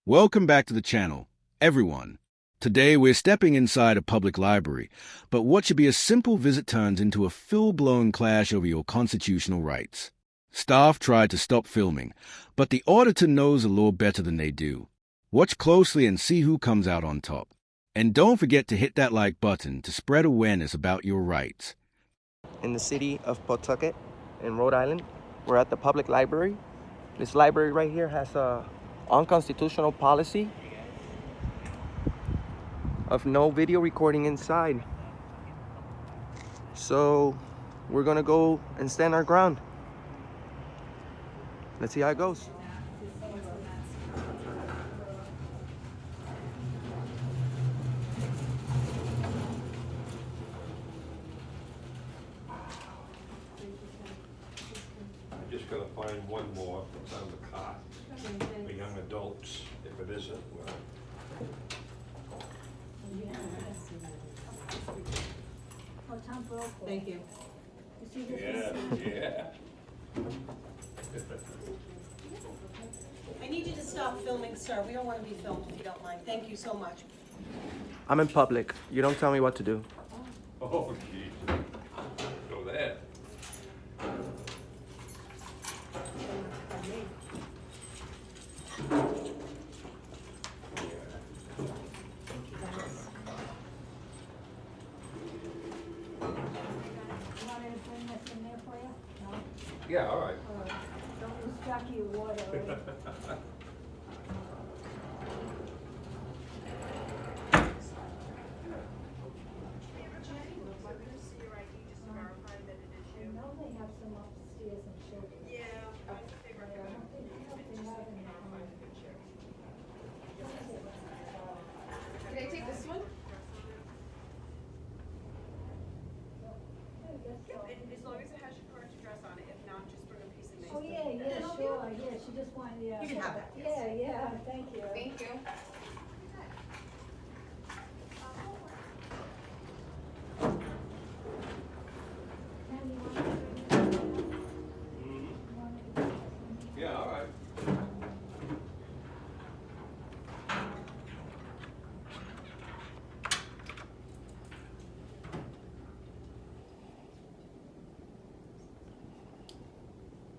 Welcome back to the channel, everyone. Today we're stepping inside a public library, but what should be a simple visit turns into a full-blown clash over your constitutional rights. Staff tried to stop filming, but the auditor knows the law better than they do. Watch closely and see who comes out on top. And don't forget to hit that like button to spread awareness about your rights. In the city of Pawtucket in Rhode Island, we're at the public library. This library right here has a unconstitutional policy of no video recording inside. So we're gonna go and stand our ground. Let's see how it goes. I'm just gonna find one more that's on the cot for young adults, if it isn't. Well, Thank you. yeah. I need you to stop filming, sir. We don't want to be filmed if you don't mind. Thank you so much. I'm in public. You don't tell me what to do. Oh, geez. Go there. Yeah, all right. Don't lose track of your water. I know they have some upstairs in children. Yeah. I don't think they have any. Can I take this one? As long as it has your correct address on it, if not, just bring a piece of mace. Oh, yeah, sure, yeah, she just wanted, yeah. You can have that. Yeah, thank you. Thank you. Yeah, all right.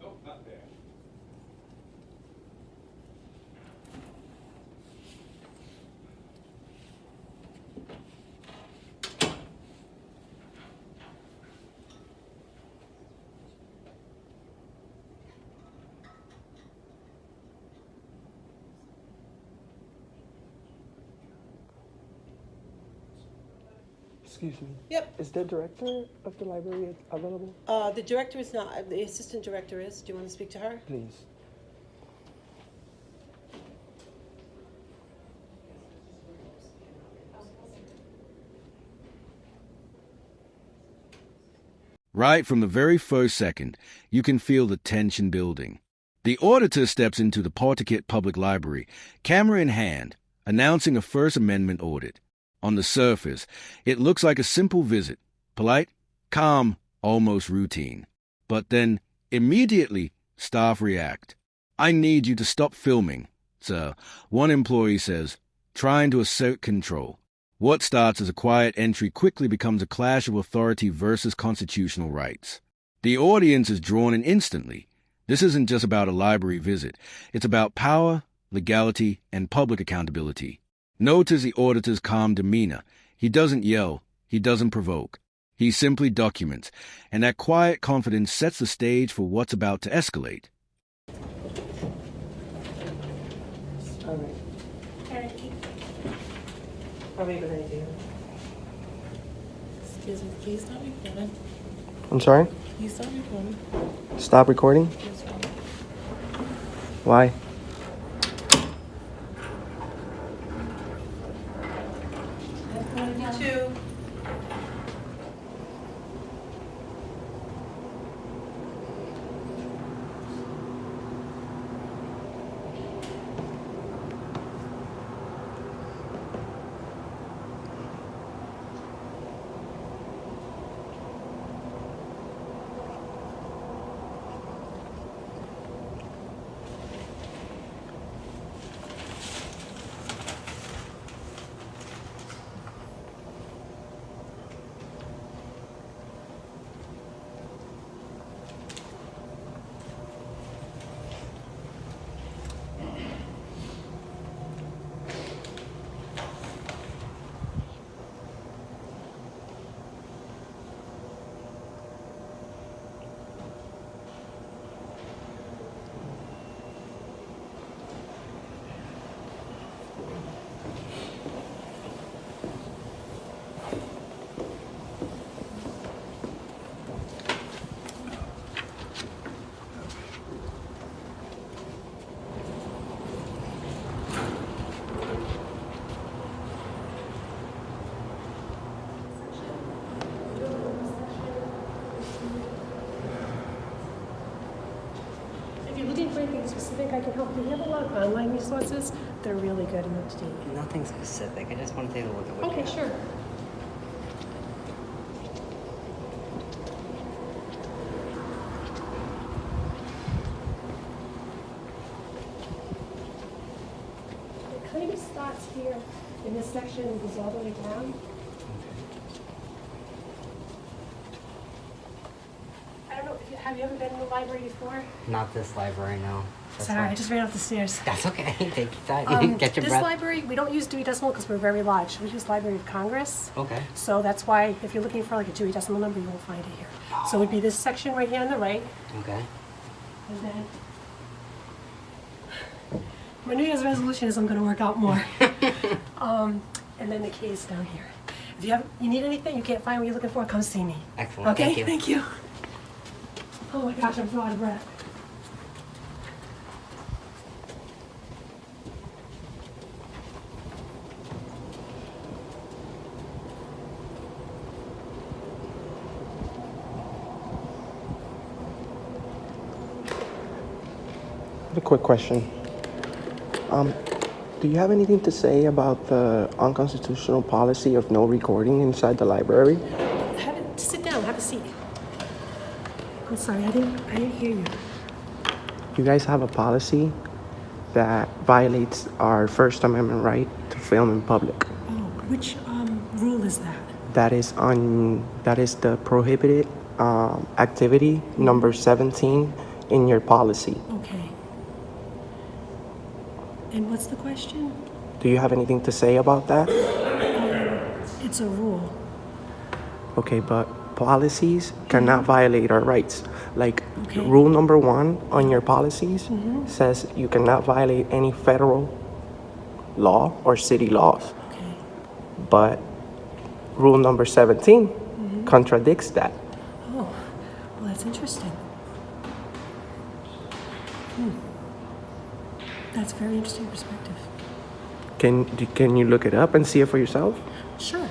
Oh, not there. Excuse me. Yep. Is the director of the library available? The director is not. The assistant director is. Do you want to speak to her? Please. Right from the very first second, you can feel the tension building. The auditor steps into the Pawtucket Public Library, camera in hand, announcing a First Amendment audit. On the surface, it looks like a simple visit, polite, calm, almost routine. But then, immediately, staff react. "I need you to stop filming, sir," one employee says, trying to assert control. What starts as a quiet entry quickly becomes a clash of authority versus constitutional rights. The audience is drawn in instantly. This isn't just about a library visit. It's about power, legality, and public accountability. Notice the auditor's calm demeanor. He doesn't yell. He doesn't provoke. He simply documents, and that quiet confidence sets the stage for what's about to escalate. All right. How are you going to do? Excuse me, please stop recording. I'm sorry? Please stop recording. Stop recording? Yes, sir. Why? You too. can help. We have a lot of online resources. They're really good and up to date. Nothing specific. I just want to take a look at what you Okay, have. sure. It kind of starts here in this section and goes all the way down. I don't know, have you ever been in the library before? Not this library, no. That's Sorry, fine. I just ran up the stairs. That's okay. Take your time. Get your This breath. library, we don't use Dewey Decimal because we're very large. We use Library of Congress. Okay. So that's why if you're looking for like a Dewey Decimal number, you won't find it here. So it would be this section right here on the right. Okay. And then my New Year's resolution is I'm going to work out more. And then the key is down here. If you need anything, you can't find what you're looking for, come see me. Excellent. Okay? Thank you. Oh my gosh, I'm so out of breath. A quick question. Do you have anything to say about the unconstitutional policy of no recording inside the library? Sit down, have a seat. I'm sorry, I didn't hear you. You guys have a policy that violates our First Amendment right to film in public. Oh, which rule is that? That is the prohibited activity number 17 in your policy. Okay. And what's the question? Do you have anything to say about that? It's a rule. Okay, but policies cannot violate our rights. Like Okay. rule number 1 on your policies says you cannot violate any federal law or city laws. Okay. But rule number 17 contradicts that. Oh, well, that's interesting. That's very interesting perspective. Can you look it up and see it for yourself? Sure.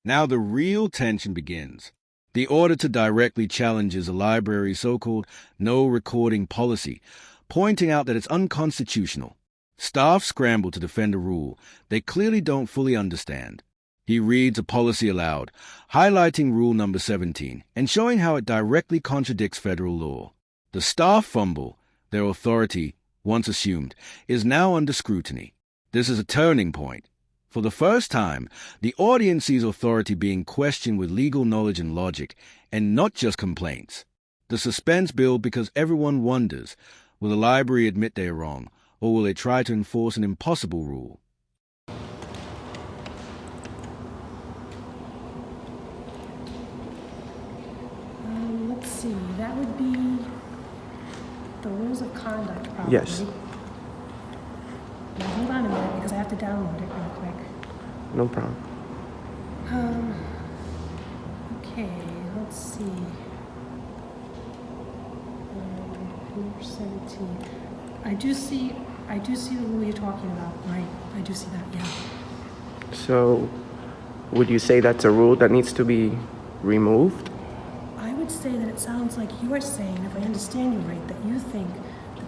Now the real tension begins. The auditor directly challenges a library's so-called no recording policy, pointing out that it's unconstitutional. Staff scramble to defend a rule they clearly don't fully understand. He reads a policy aloud, highlighting rule number 17 and showing how it directly contradicts federal law. The staff fumble. Their authority, once assumed, is now under scrutiny. This is a turning point. For the first time, the audience sees authority being questioned with legal knowledge and logic, and not just complaints. The suspense builds because everyone wonders, will the library admit they are wrong, or will they try to enforce an impossible rule? Let's see, that would be the rules of conduct, probably. Yes. Now, hold on a minute, because I have to download it real quick. No problem. Okay, let's see. Number 17. I do see the rule you're talking about, right? I do see that, yeah. So, would you say that's a rule that needs to be removed? I would say that it sounds like you're saying, if I understand you right, that you think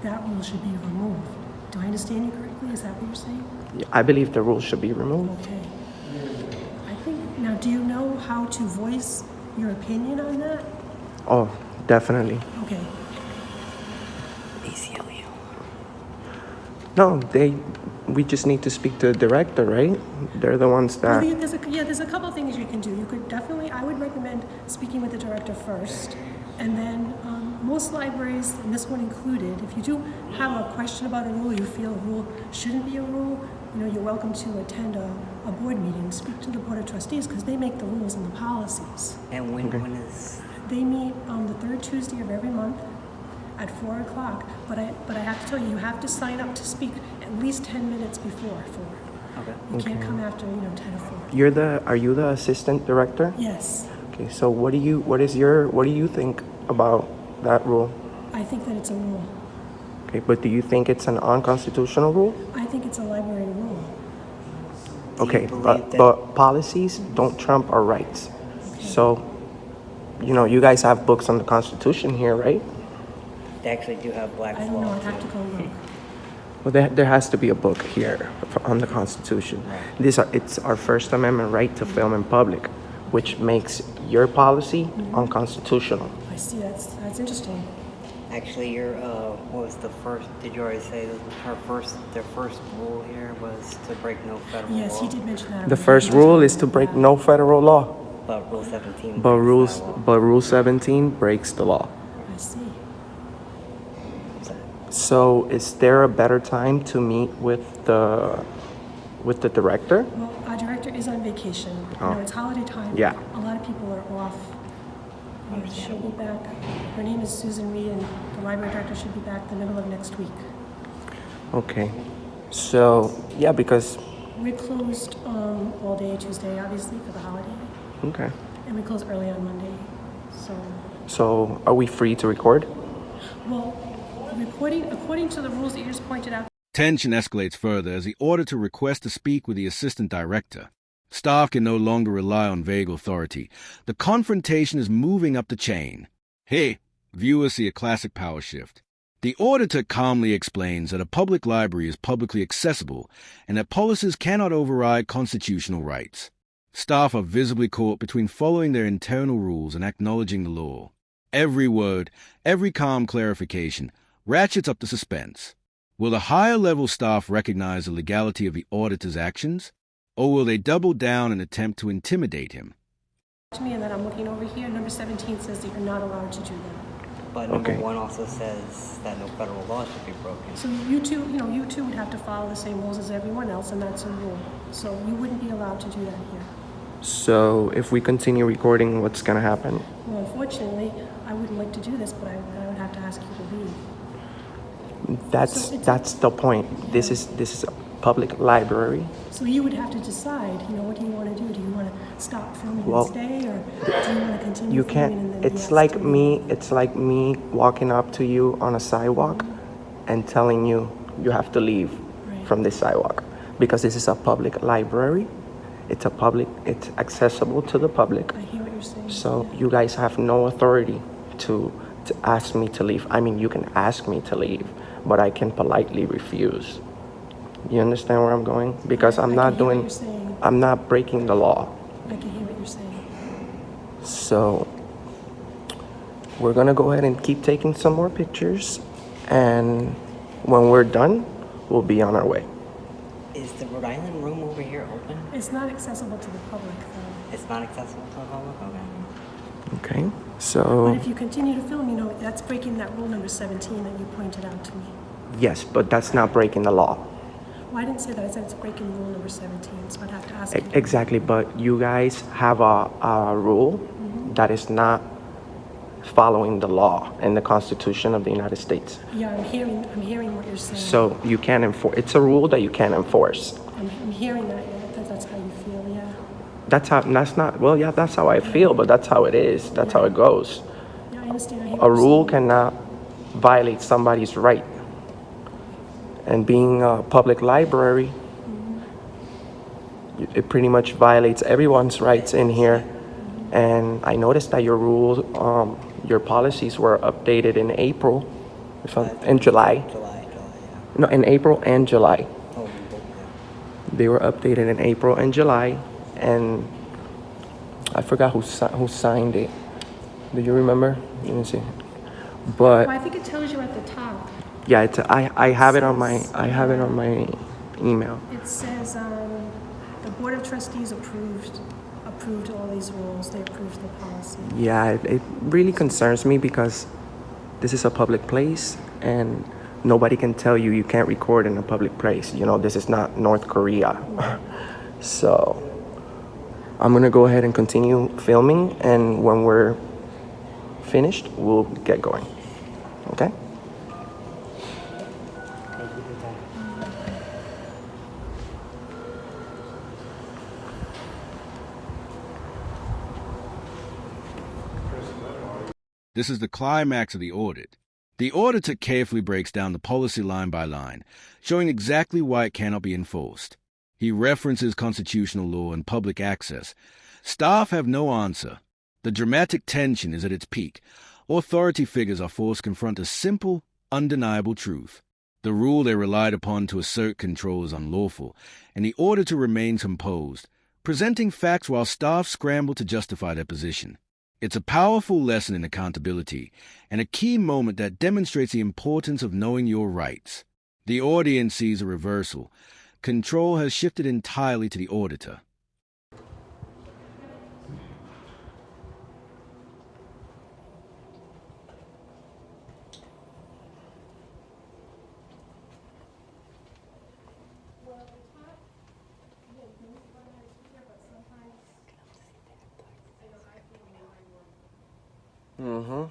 that rule should be removed. Do I understand you correctly? Is that what you're saying? Yeah, I believe the rule should be removed. Okay. I think, now, do you know how to voice your opinion on that? Oh, definitely. Okay. ACLU. No, we just need to speak to the director, right? They're the ones that... Well, there's a couple of things you can do. You could definitely, I would recommend speaking with the director first. And then most libraries, and this one included, if you do have a question about a rule, you feel a rule shouldn't be a rule, you're welcome to attend a board meeting, speak to the Board of Trustees, because they make the rules and the policies. And when is... They meet on the third Tuesday of every month at 4 o'clock. But I have to tell you, you have to sign up to speak at least 10 minutes before 4. Okay. You can't come after, 10 or 4. Are you the assistant director? Yes. Okay, so what do you think about that rule? I think that it's a rule. Okay, but do you think it's an unconstitutional rule? I think it's a library rule. Okay, believe but policies don't trump our rights. So, you guys have books on the Constitution here, right? They actually do have Black's I don't know, Law I'd have to too. go look. Well, there has to be a book here on the Constitution. It's our First Amendment right to film in public, which makes your policy unconstitutional. I see, that's interesting. Actually, your what was the first? Did you already say that their first rule here was to break no federal law? Yes, he did mention that. The first rule is to break no federal law, But Rule 17. but breaks that law. Rule 17 breaks the law. I see. So, is there a better time to meet with the director? Well, our director is on vacation. You know, it's holiday time. Yeah. A lot of people are off. She'll be back. Her name is Susan Reed, and the library director should be back the middle of next week. Okay. So, yeah, because We're closed all day Tuesday, obviously, for the holiday. okay. And we close early on Monday. So, are we free to record? Well, recording, according to the rules that you just pointed out, Tension escalates further as the auditor requests to speak with the assistant director. Staff can no longer rely on vague authority. The confrontation is moving up the chain. Hey, viewers see a classic power shift. The auditor calmly explains that a public library is publicly accessible and that policies cannot override constitutional rights. Staff are visibly caught between following their internal rules and acknowledging the law. Every word, every calm clarification, ratchets up the suspense. Will the higher-level staff recognize the legality of the auditor's actions, or will they double down and attempt to intimidate him? to me, and then I'm looking over here, number 17 says that you're not allowed to do that. But number Okay. 1 also says that no federal law should be broken. So you two would have to follow the same rules as everyone else, and that's a rule. So you wouldn't be allowed to do that here. So, if we continue recording, what's gonna happen? Well, unfortunately, I wouldn't like to do this, but I would have to ask you to leave. That's the point. This is a public library. So you would have to decide, what do you want to do? Do you want to stop filming Well, and stay, or do you want to continue You filming can't. and then be It's asked like to me. leave? It's like me walking up to you on a sidewalk and telling you you have to leave Right. from this sidewalk because this is a public library. It's accessible to the public. I hear what you're saying. So you guys have no authority to ask me to leave. I mean, you can ask me to leave, but I can politely refuse. You understand where I'm going? Because I I'm can not hear what doing, you're saying. I'm not breaking the law. I can hear what you're saying. So we're gonna go ahead and keep taking some more pictures, and when we're done, we'll be on our way. Is the Rhode Island room over here open? It's not accessible to the public, though. It's not accessible to the public? Okay. Okay, But so if you continue to film, that's breaking that rule number 17 that you pointed out to me. yes, but that's not breaking the law. Well, I didn't say that. I said it's breaking rule number 17, so I'd have to ask you. Exactly, but you guys have a rule that is not following the law and the Constitution of the United States. Yeah, I'm hearing what you're saying. So you can't enforce. It's a rule that you can't enforce. I'm hearing that. Yeah, that's how you feel. Yeah. That's not. Well, yeah, that's how I feel, but that's how it is. That's how it goes. Yeah, I understand. I hear A what you're rule saying. cannot violate somebody's right. And being a public library, it pretty much violates everyone's rights in here. And I noticed that your rules, your policies were updated in April, in July. July, yeah. No, in April and July. Oh, yeah. They were updated in April and July, and I forgot who signed it. Do you remember? Let me see. But Well, I think it tells you at the top. yeah, I have it on my email. It says the Board of Trustees approved all these rules. They approved the policy. Yeah, it really concerns me because this is a public place and nobody can tell you you can't record in a public place. This is not North Korea. So I'm gonna go ahead and continue filming, and when we're finished, we'll get going. Okay? This is the climax of the audit. The auditor carefully breaks down the policy line by line, showing exactly why it cannot be enforced. He references constitutional law and public access. Staff have no answer. The dramatic tension is at its peak. authority figures are forced to confront a simple, undeniable truth. The rule they relied upon to assert control is unlawful, and the auditor remains composed, presenting facts while staff scramble to justify their position. It's a powerful lesson in accountability, and a key moment that demonstrates the importance of knowing your rights. The audience sees a reversal. Control has shifted entirely to the auditor. Mm-hmm.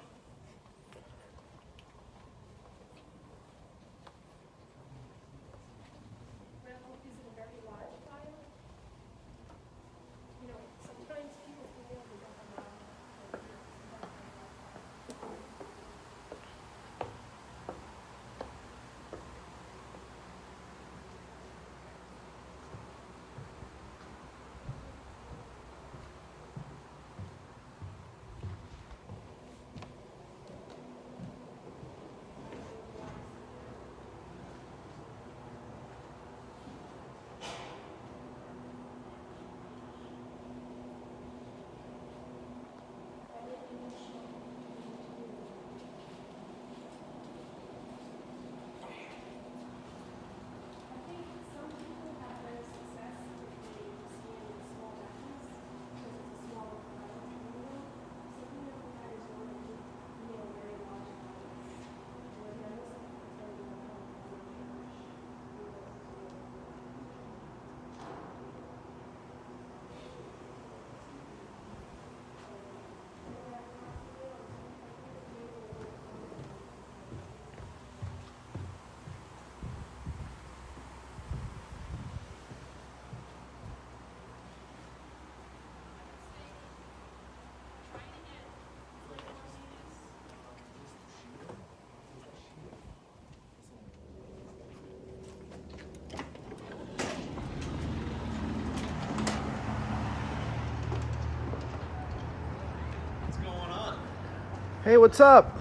Hey, what's up?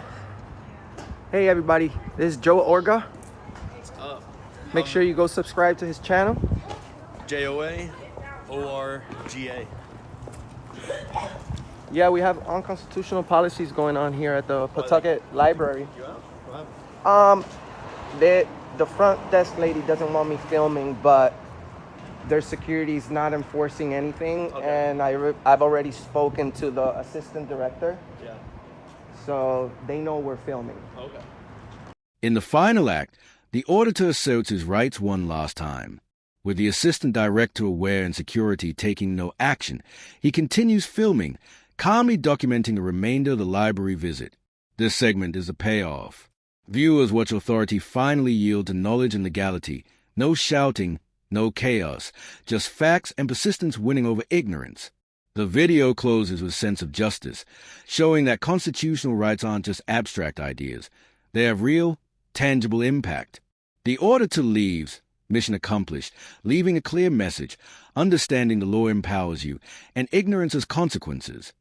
Hey, everybody. This is Joe Orga. What's up? Make sure you go subscribe to his channel. JOAORGA. Yeah, we have unconstitutional policies going on here at the Pawtucket Library. The front desk lady doesn't want me filming, but their security's not enforcing anything, and I've already spoken to the assistant director. Yeah. So they know we're filming. Okay. In the final act, the auditor asserts his rights one last time. With the assistant director aware and security taking no action, he continues filming, calmly documenting the remainder of the library visit. This segment is a payoff. Viewers watch authority finally yield to knowledge and legality. No shouting, no chaos, just facts and persistence winning over ignorance. The video closes with a sense of justice, showing that constitutional rights aren't just abstract ideas. They have real, tangible impact. The auditor leaves, mission accomplished, leaving a clear message, understanding the law empowers you, and ignorance has consequences.